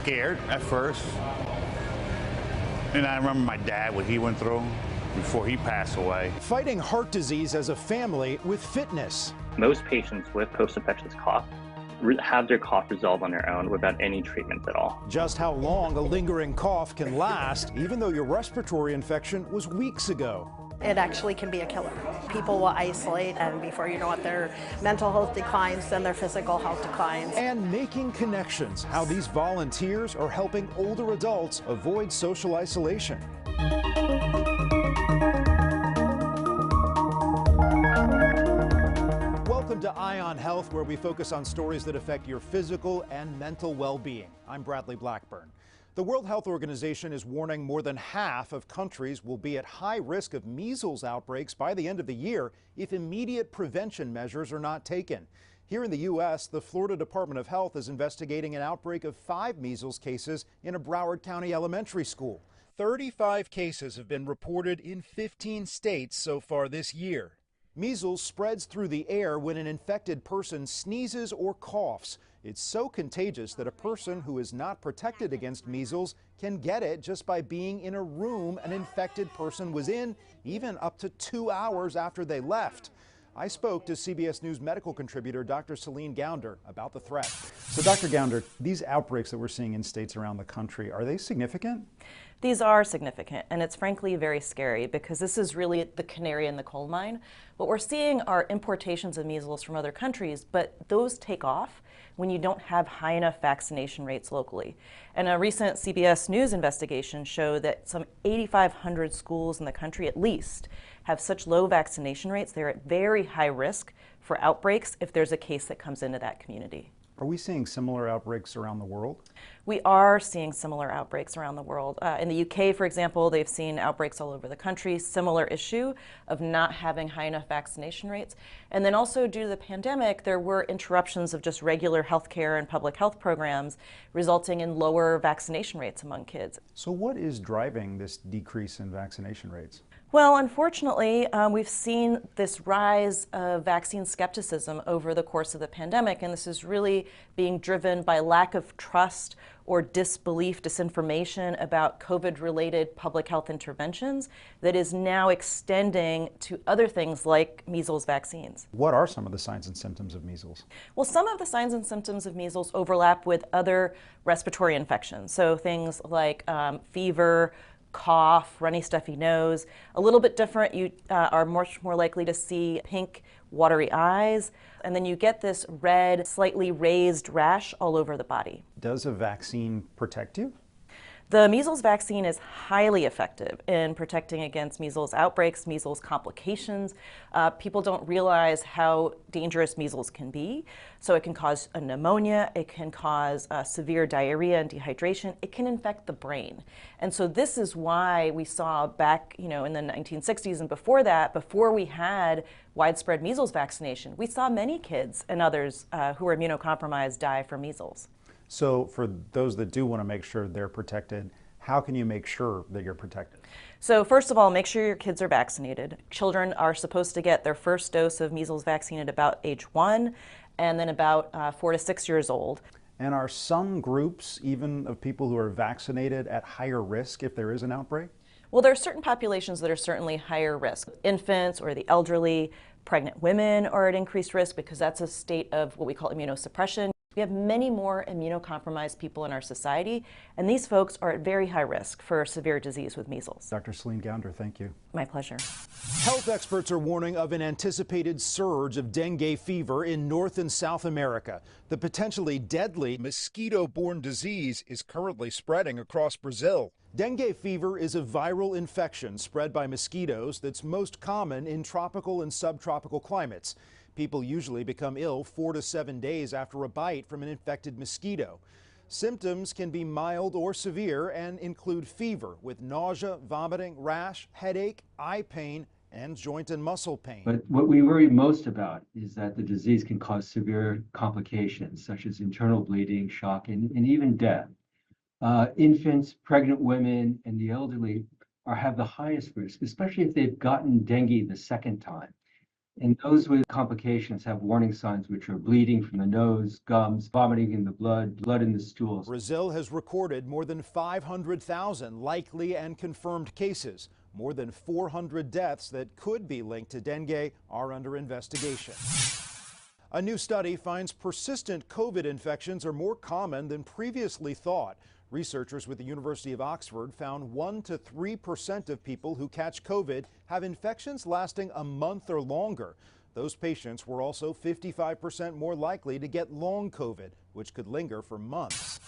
Scared at first. And I remember my dad, what he went through before he passed away. Fighting heart disease as a family with fitness. Most patients with post-infectious cough have their cough resolve on their own without any treatment at all. Just how long a lingering cough can last, even though your respiratory infection was weeks ago. It actually can be a killer. People will isolate, and before you know it, their mental health declines, then their physical health declines. And making connections, how these volunteers are helping older adults avoid social isolation. Welcome to Eye on Health, where we focus on stories that affect your physical and mental well-being. I'm Bradley Blackburn. The World Health Organization is warning more than half of countries will be at high risk of measles outbreaks by the end of the year if immediate prevention measures are not taken. Here in the U.S., the Florida Department of Health is investigating an outbreak of 5 measles cases in a Broward County elementary school. 35 cases have been reported in 15 states so far this year. Measles spreads through the air when an infected person sneezes or coughs. It's so contagious that a person who is not protected against measles can get it just by being in a room an infected person was in, even up to 2 hours after they left. I spoke to CBS News medical contributor Dr. Celine Gounder about the threat. So Dr. Gounder, these outbreaks that we're seeing in states around the country, are they significant? These are significant, and it's frankly very scary because this is really the canary in the coal mine. What we're seeing are importations of measles from other countries, but those take off when you don't have high enough vaccination rates locally. And a recent CBS News investigation showed that some 8,500 schools in the country at least have such low vaccination rates, they're at very high risk for outbreaks if there's a case that comes into that community. Are we seeing similar outbreaks around the world? We are seeing similar outbreaks around the world. In the UK, for example, they've seen outbreaks all over the country, similar issue of not having high enough vaccination rates. And then also due to the pandemic, there were interruptions of just regular healthcare and public health programs, resulting in lower vaccination rates among kids. So what is driving this decrease in vaccination rates? Well, unfortunately, we've seen this rise of vaccine skepticism over the course of the pandemic, and this is really being driven by lack of trust or disbelief, disinformation about COVID-related public health interventions that is now extending to other things like measles vaccines. What are some of the signs and symptoms of measles? Well, some of the signs and symptoms of measles overlap with other respiratory infections, so things like fever, cough, runny, stuffy nose. A little bit different, you are much more likely to see pink, watery eyes, and then you get this red, slightly raised rash all over the body. Does a vaccine protect you? The measles vaccine is highly effective in protecting against measles outbreaks, measles complications. People don't realize how dangerous measles can be. So it can cause a pneumonia, it can cause severe diarrhea and dehydration, it can infect the brain. And so this is why we saw back, in the 1960s and before that, before we had widespread measles vaccination, we saw many kids and others who were immunocompromised die from measles. So for those that do want to make sure they're protected, how can you make sure that you're protected? So first of all, make sure your kids are vaccinated. Children are supposed to get their first dose of measles vaccine at about age 1 and then about 4 to 6 years old. And are some groups, even of people who are vaccinated, at higher risk if there is an outbreak? Well, there are certain populations that are certainly higher risk. Infants or the elderly, pregnant women are at increased risk because that's a state of what we call immunosuppression. We have many more immunocompromised people in our society, and these folks are at very high risk for severe disease with measles. Dr. Celine Gounder, thank you. My pleasure. Health experts are warning of an anticipated surge of dengue fever in North and South America. The potentially deadly mosquito-borne disease is currently spreading across Brazil. Dengue fever is a viral infection spread by mosquitoes that's most common in tropical and subtropical climates. People usually become ill 4 to 7 days after a bite from an infected mosquito. Symptoms can be mild or severe and include fever with nausea, vomiting, rash, headache, eye pain, and joint and muscle pain. But what we worry most about is that the disease can cause severe complications such as internal bleeding, shock, and even death. Infants, pregnant women, and the elderly have the highest risk, especially if they've gotten dengue the second time. And those with complications have warning signs, which are bleeding from the nose, gums, vomiting in the blood in the stools. Brazil has recorded more than 500,000 likely and confirmed cases. More than 400 deaths that could be linked to dengue are under investigation. A new study finds persistent COVID infections are more common than previously thought. Researchers with the University of Oxford found 1 to 3% of people who catch COVID have infections lasting a month or longer. Those patients were also 55% more likely to get long COVID, which could linger for months.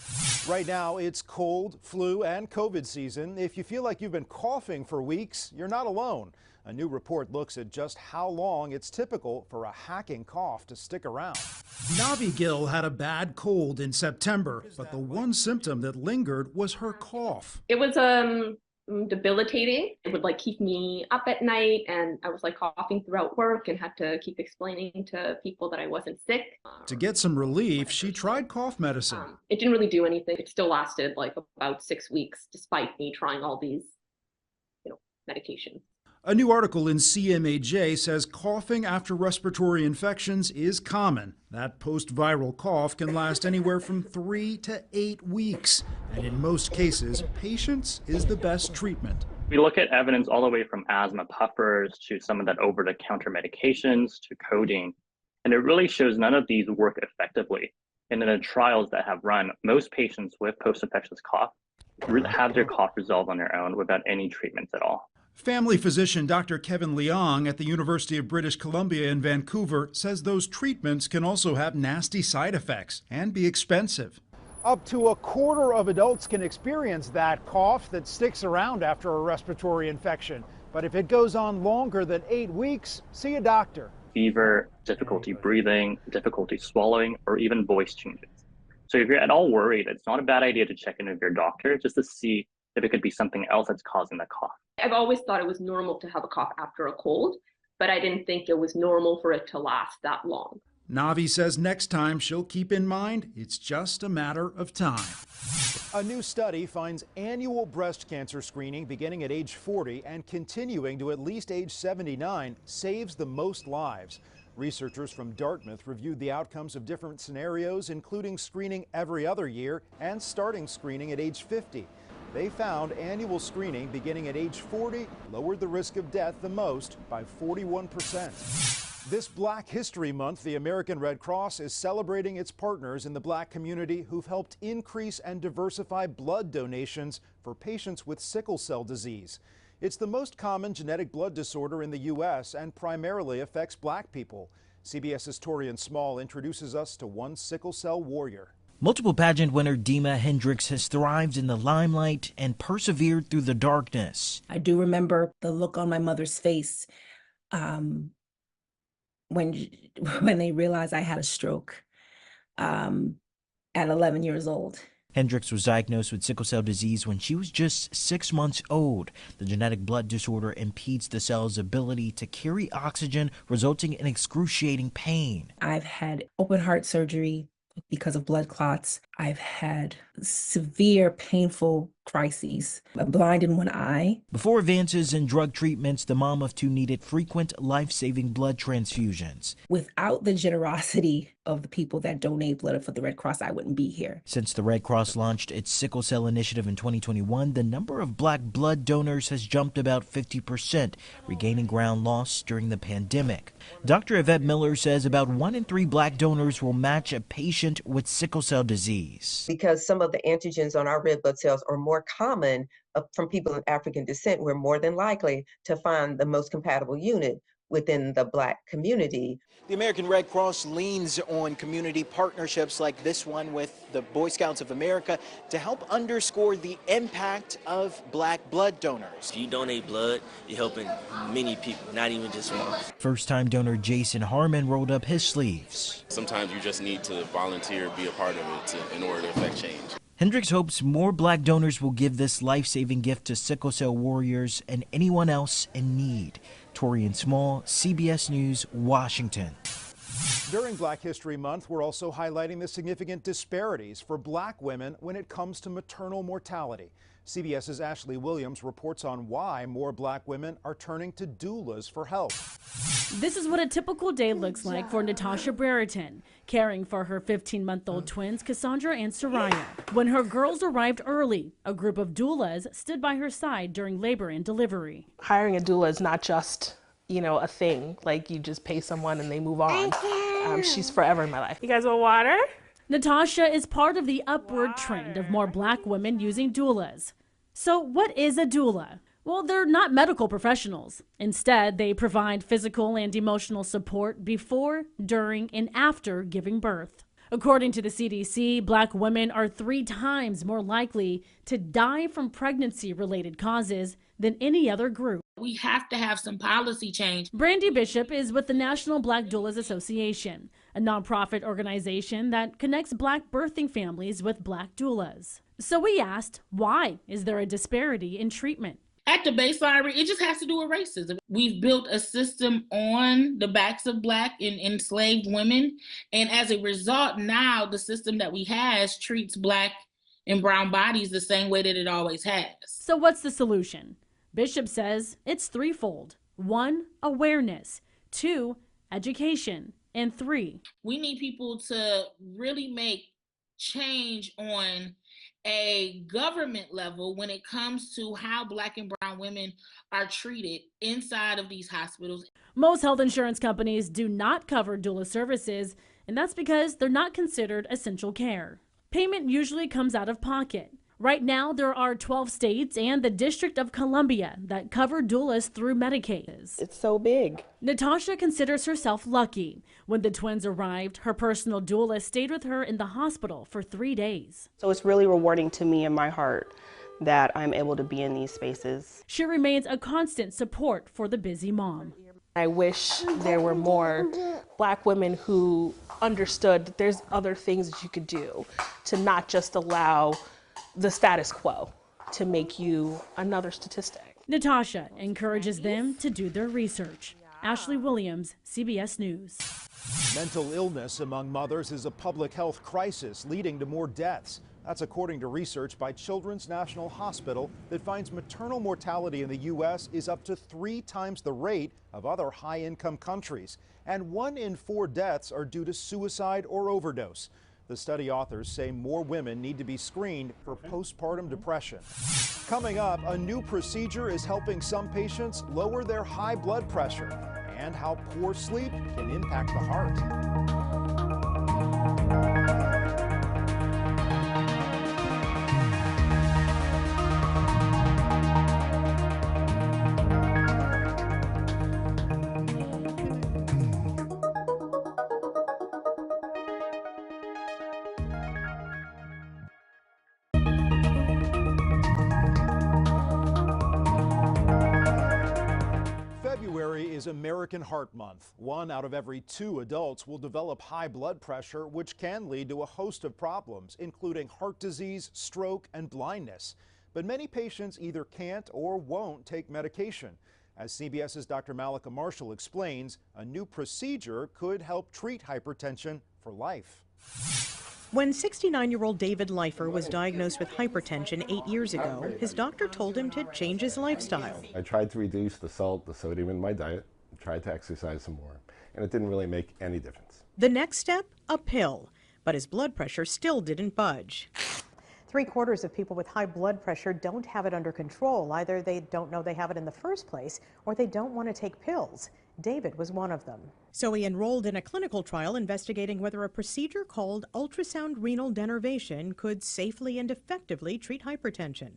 Right now, it's cold, flu, and COVID season. If you feel like you've been coughing for weeks, you're not alone. A new report looks at just how long it's typical for a hacking cough to stick around. Navi Gill had a bad cold in September, but the one symptom that lingered was her cough. It was debilitating. It would keep me up at night, and I was coughing throughout work and had to keep explaining to people that I wasn't sick. To get some relief, she tried cough medicine. It didn't really do anything. It still lasted about 6 weeks, despite me trying all these, medications. A new article in CMAJ says coughing after respiratory infections is common. That post-viral cough can last anywhere from 3 to 8 weeks. And in most cases, patience is the best treatment. We look at evidence all the way from asthma puffers to some of that over-the-counter medications to codeine, and it really shows none of these work effectively. And in the trials that have run, most patients with post-infectious cough have their cough resolved on their own without any treatments at all. Family physician Dr. Kevin Leong at the University of British Columbia in Vancouver says those treatments can also have nasty side effects and be expensive. Up to a quarter of adults can experience that cough that sticks around after a respiratory infection. But if it goes on longer than 8 weeks, see a doctor. Fever, difficulty breathing, difficulty swallowing, or even voice changes. So if you're at all worried, it's not a bad idea to check in with your doctor just to see if it could be something else that's causing the cough. I've always thought it was normal to have a cough after a cold, but I didn't think it was normal for it to last that long. Navi says next time she'll keep in mind it's just a matter of time. A new study finds annual breast cancer screening beginning at age 40 and continuing to at least age 79 saves the most lives. Researchers from Dartmouth reviewed the outcomes of different scenarios, including screening every other year and starting screening at age 50. They found annual screening beginning at age 40 lowered the risk of death the most by 41%. This Black History Month, the American Red Cross is celebrating its partners in the Black community who've helped increase and diversify blood donations for patients with sickle cell disease. It's the most common genetic blood disorder in the U.S. and primarily affects Black people. CBS's Torian Small introduces us to one sickle cell warrior. Multiple pageant winner Dima Hendricks has thrived in the limelight and persevered through the darkness. I do remember the look on my mother's face when they realized I had a stroke at 11 years old. Hendricks was diagnosed with sickle cell disease when she was just 6 months old. The genetic blood disorder impedes the cell's ability to carry oxygen, resulting in excruciating pain. I've had open heart surgery because of blood clots. I've had severe, painful crises. I'm blind in one eye. Before advances in drug treatments, the mom of two needed frequent life-saving blood transfusions. Without the generosity of the people that donate blood for the Red Cross, I wouldn't be here. Since the Red Cross launched its sickle cell initiative in 2021, the number of Black blood donors has jumped about 50%, regaining ground lost during the pandemic. Dr. Yvette Miller says about 1 in 3 Black donors will match a patient with sickle cell disease. Because some of the antigens on our red blood cells are more common from people of African descent, we're more than likely to find the most compatible unit within the Black community. The American Red Cross leans on community partnerships like this one with the Boy Scouts of America to help underscore the impact of Black blood donors. If you donate blood, you're helping many people, not even just one. First-time donor Jason Harmon rolled up his sleeves. Sometimes you just need to volunteer, be a part of it in order to affect change. Hendricks hopes more Black donors will give this life-saving gift to sickle cell warriors and anyone else in need. Torian Small, CBS News, Washington. During Black History Month, we're also highlighting the significant disparities for Black women when it comes to maternal mortality. CBS's Ashley Williams reports on why more Black women are turning to doulas for help. This is what a typical day looks like for Natasha Brereton, caring for her 15-month-old twins, Cassandra and Soraya. When her girls arrived early, a group of doulas stood by her side during labor and delivery. Hiring a doula is not just, a thing, like you just pay someone and they move on. She's forever in my life. You guys want water? Natasha is part of the upward trend of more Black women using doulas. So what is a doula? Well, they're not medical professionals. Instead, they provide physical and emotional support before, during, and after giving birth. According to the CDC, Black women are 3 times more likely to die from pregnancy-related causes than any other group. We have to have some policy change. Brandy Bishop is with the National Black Doulas Association, a nonprofit organization that connects Black birthing families with Black doulas. So we asked, why is there a disparity in treatment? At the baseline, it just has to do with racism. We've built a system on the backs of Black and enslaved women. And as a result, now the system that we have treats Black and brown bodies the same way that it always has. So what's the solution? Bishop says it's threefold. 1, awareness. 2, education. And 3, we need people to really make change on a government level when it comes to how Black and brown women are treated inside of these hospitals. Most health insurance companies do not cover doula services, and that's because they're not considered essential care. Payment usually comes out of pocket. Right now, there are 12 states and the District of Columbia that cover doulas through Medicaid. It's so big. Natasha considers herself lucky. When the twins arrived, her personal doula stayed with her in the hospital for 3 days. So it's really rewarding to me in my heart that I'm able to be in these spaces. She remains a constant support for the busy mom. I wish there were more Black women who understood that there's other things that you could do to not just allow the status quo to make you another statistic. Natasha encourages them to do their research. Ashley Williams, CBS News. Mental illness among mothers is a public health crisis leading to more deaths. That's according to research by Children's National Hospital that finds maternal mortality in the U.S. is up to 3 times the rate of other high-income countries. And 1 in 4 deaths are due to suicide or overdose. The study authors say more women need to be screened for postpartum depression. Coming up, a new procedure is helping some patients lower their high blood pressure and how poor sleep can impact the heart. February is American Heart Month. 1 out of every 2 adults will develop high blood pressure, which can lead to a host of problems, including heart disease, stroke, and blindness. But many patients either can't or won't take medication. As CBS's Dr. Malika Marshall explains, a new procedure could help treat hypertension for life. When 69-year-old David Leifer was diagnosed with hypertension 8 years ago, his doctor told him to change his lifestyle. I tried to reduce the salt, the sodium in my diet, tried to exercise some more, and it didn't really make any difference. The next step, a pill, but his blood pressure still didn't budge. 3/4 of people with high blood pressure don't have it under control. Either they don't know they have it in the first place, or they don't want to take pills. David was one of them. So he enrolled in a clinical trial investigating whether a procedure called ultrasound renal denervation could safely and effectively treat hypertension.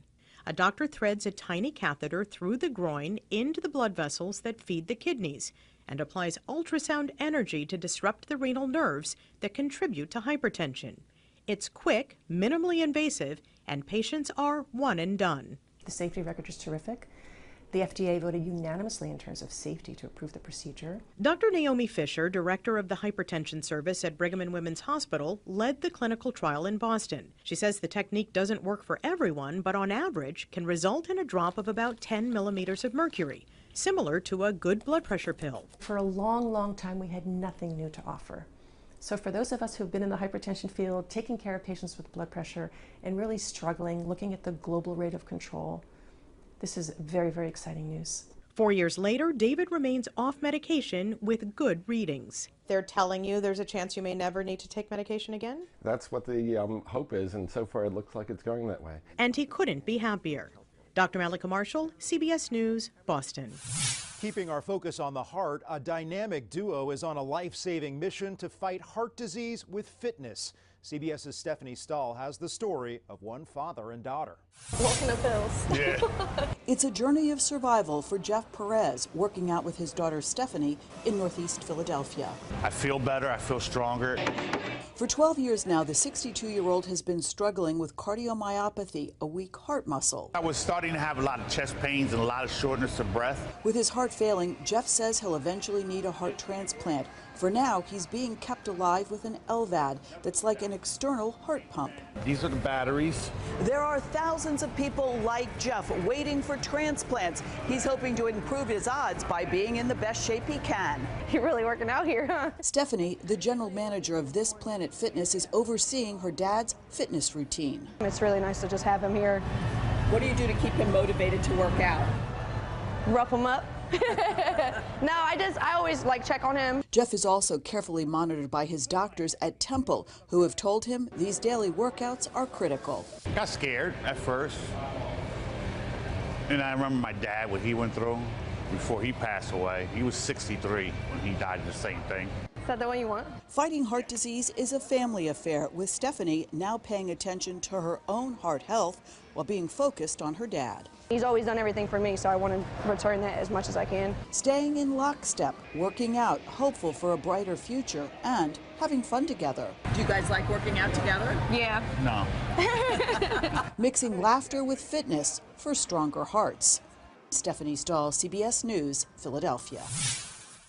A doctor threads a tiny catheter through the groin into the blood vessels that feed the kidneys and applies ultrasound energy to disrupt the renal nerves that contribute to hypertension. It's quick, minimally invasive, and patients are one and done. The safety record is terrific. The FDA voted unanimously in terms of safety to approve the procedure. Dr. Naomi Fisher, director of the hypertension service at Brigham and Women's Hospital, led the clinical trial in Boston. She says the technique doesn't work for everyone, but on average can result in a drop of about 10 millimeters of mercury, similar to a good blood pressure pill. For a long, long time, we had nothing new to offer. So for those of us who've been in the hypertension field, taking care of patients with blood pressure and really struggling, looking at the global rate of control, this is very, very exciting news. 4 years later, David remains off medication with good readings. They're telling you there's a chance you may never need to take medication again? That's what the hope is, and so far it looks like it's going that way. And he couldn't be happier. Dr. Malika Marshall, CBS News, Boston. Keeping our focus on the heart, a dynamic duo is on a life-saving mission to fight heart disease with fitness. CBS's Stephanie Stahl has the story of one father and daughter. Walking up hills. Yeah. It's a journey of survival for Jeff Perez, working out with his daughter Stephanie in Northeast Philadelphia. I feel better, I feel stronger. For 12 years now, the 62-year-old has been struggling with cardiomyopathy, a weak heart muscle. I was starting to have a lot of chest pains and a lot of shortness of breath. With his heart failing, Jeff says he'll eventually need a heart transplant. For now, he's being kept alive with an LVAD that's like an external heart pump. These are the batteries. There are thousands of people like Jeff waiting for transplants. He's hoping to improve his odds by being in the best shape he can. You're really working out here, huh? Stephanie, the general manager of This Planet Fitness, is overseeing her dad's fitness routine. It's really nice to just have him here. What do you do to keep him motivated to work out? Rough him up. No, I always check on him. Jeff is also carefully monitored by his doctors at Temple, who have told him these daily workouts are critical. Got scared at first. And I remember my dad, what he went through before he passed away. He was 63 when he died of the same thing. Is that the one you want? Fighting heart disease is a family affair, with Stephanie now paying attention to her own heart health while being focused on her dad. He's always done everything for me, so I want to return that as much as I can. Staying in lockstep, working out, hopeful for a brighter future, and having fun together. Do you guys like working out together? Yeah. No. Mixing laughter with fitness for stronger hearts. Stephanie Stahl, CBS News, Philadelphia.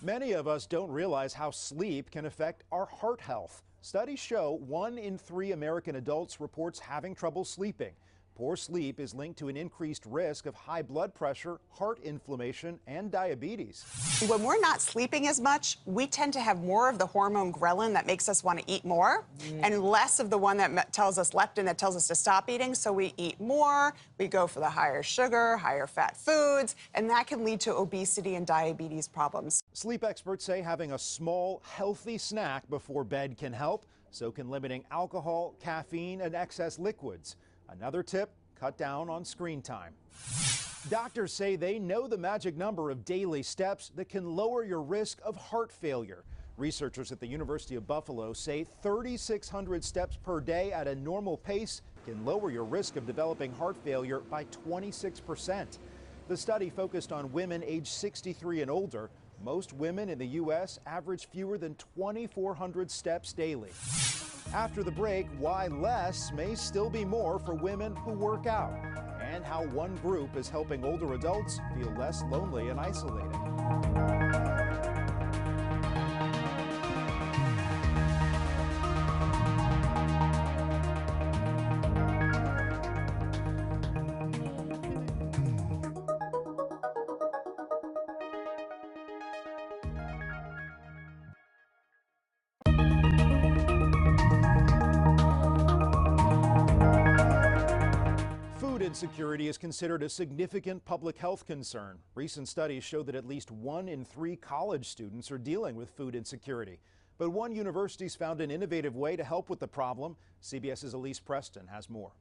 Many of us don't realize how sleep can affect our heart health. Studies show 1 in 3 American adults reports having trouble sleeping. Poor sleep is linked to an increased risk of high blood pressure, heart inflammation, and diabetes. When we're not sleeping as much, we tend to have more of the hormone ghrelin that makes us want to eat more, and less of the one that tells us leptin that tells us to stop eating. So we eat more, we go for the higher sugar, higher fat foods, and that can lead to obesity and diabetes problems. Sleep experts say having a small, healthy snack before bed can help. So can limiting alcohol, caffeine, and excess liquids. Another tip, cut down on screen time. Doctors say they know the magic number of daily steps that can lower your risk of heart failure. Researchers at the University of Buffalo say 3,600 steps per day at a normal pace can lower your risk of developing heart failure by 26%. The study focused on women age 63 and older. Most women in the U.S. average fewer than 2,400 steps daily. After the break, why less may still be more for women who work out, and how one group is helping older adults feel less lonely and isolated. Food insecurity is considered a significant public health concern. Recent studies show that at least 1 in 3 college students are dealing with food insecurity. But one university's found an innovative way to help with the problem. CBS's Elise Preston has more.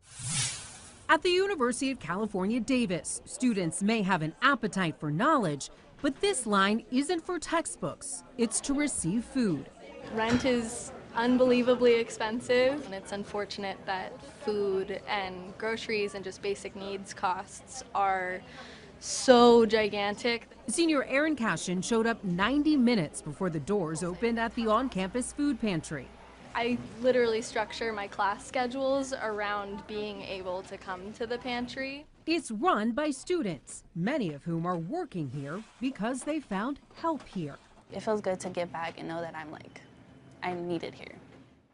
At the University of California, Davis, students may have an appetite for knowledge, but this line isn't for textbooks. It's to receive food. Rent is unbelievably expensive, and it's unfortunate that food and groceries and just basic needs costs are so gigantic. Senior Erin Cashin showed up 90 minutes before the doors opened at the on-campus food pantry. I literally structure my class schedules around being able to come to the pantry. It's run by students, many of whom are working here because they found help here. It feels good to give back and know that I'm needed here.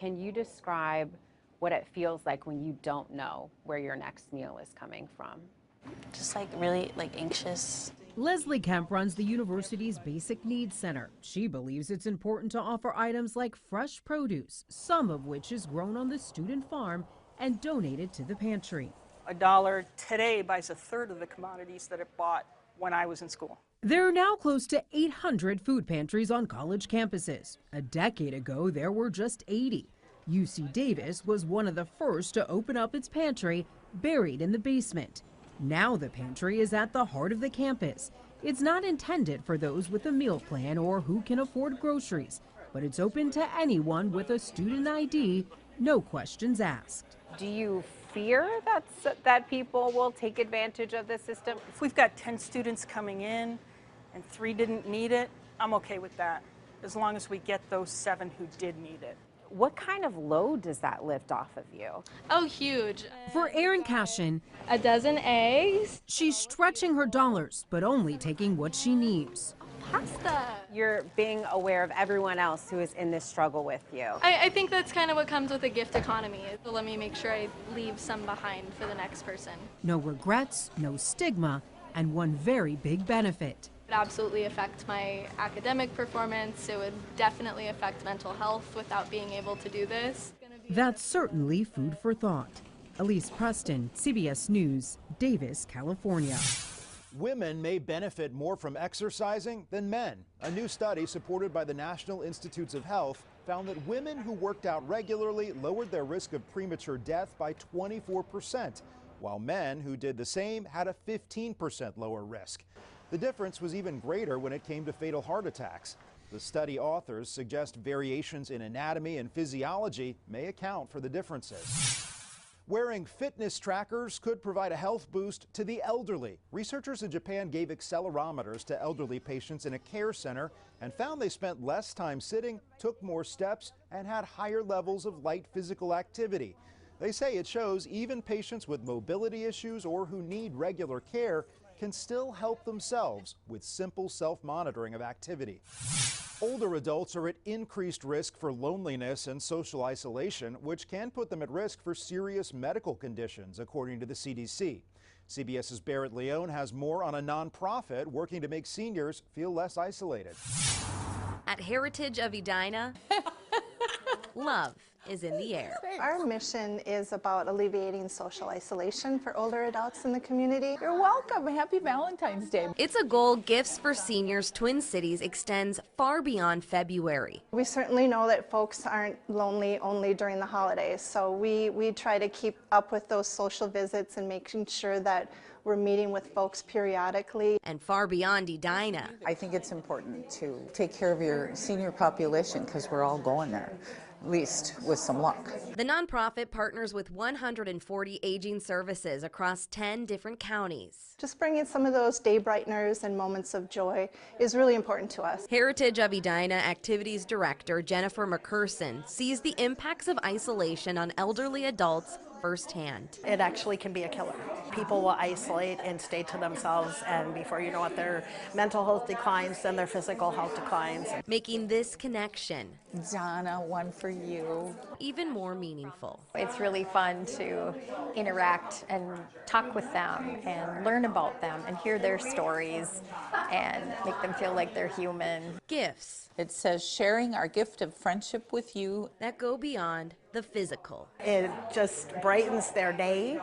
Can you describe what it feels like when you don't know where your next meal is coming from? Just really anxious. Leslie Kemp runs the university's Basic Needs Center. She believes it's important to offer items like fresh produce, some of which is grown on the student farm and donated to the pantry. $1 today buys a third of the commodities that it bought when I was in school. There are now close to 800 food pantries on college campuses. A decade ago, there were just 80. UC Davis was one of the first to open up its pantry, buried in the basement. Now the pantry is at the heart of the campus. It's not intended for those with a meal plan or who can afford groceries, but it's open to anyone with a student ID, no questions asked. Do you fear that people will take advantage of the system? If we've got 10 students coming in and 3 didn't need it, I'm okay with that, as long as we get those 7 who did need it. What kind of load does that lift off of you? Oh, huge. For Erin Cashin, a dozen eggs. She's stretching her dollars, but only taking what she needs. Pasta. You're being aware of everyone else who is in this struggle with you. I think that's kind of what comes with a gift economy. So let me make sure I leave some behind for the next person. No regrets, no stigma, and one very big benefit. It absolutely affect my academic performance. It would definitely affect mental health without being able to do this. That's certainly food for thought. Elise Preston, CBS News, Davis, California. Women may benefit more from exercising than men. A new study supported by the National Institutes of Health found that women who worked out regularly lowered their risk of premature death by 24%, while men who did the same had a 15% lower risk. The difference was even greater when it came to fatal heart attacks. The study authors suggest variations in anatomy and physiology may account for the differences. Wearing fitness trackers could provide a health boost to the elderly. Researchers in Japan gave accelerometers to elderly patients in a care center and found they spent less time sitting, took more steps, and had higher levels of light physical activity. They say it shows even patients with mobility issues or who need regular care can still help themselves with simple self-monitoring of activity. Older adults are at increased risk for loneliness and social isolation, which can put them at risk for serious medical conditions, according to the CDC. CBS's Barrett Leone has more on a nonprofit working to make seniors feel less isolated. At Heritage of Edina, love is in the air. Our mission is about alleviating social isolation for older adults in the community. You're welcome. Happy Valentine's Day. It's a goal Gifts for Seniors Twin Cities extends far beyond February. We certainly know that folks aren't lonely only during the holidays, so we try to keep up with those social visits and making sure that we're meeting with folks periodically. And far beyond Edina. I think it's important to take care of your senior population because we're all going there, at least with some luck. The nonprofit partners with 140 aging services across 10 different counties. Just bringing some of those day brighteners and moments of joy is really important to us. Heritage of Edina Activities Director Jennifer McCurson sees the impacts of isolation on elderly adults firsthand. It actually can be a killer. People will isolate and stay to themselves, and before you know it, their mental health declines, then their physical health declines. Making this connection, Donna, one for you, even more meaningful. It's really fun to interact and talk with them and learn about them and hear their stories and make them feel like they're human. Gifts. It says sharing our gift of friendship with you. That go beyond the physical. It just brightens their day,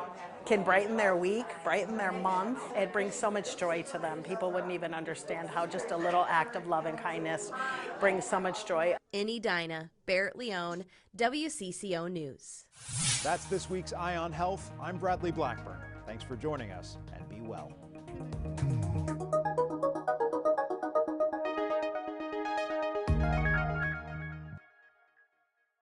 can brighten their week, brighten their month. It brings so much joy to them. People wouldn't even understand how just a little act of love and kindness brings so much joy. In Edina, Barrett Leone, WCCO News. That's this week's Eye on Health. I'm Bradley Blackburn. Thanks for joining us, and be well.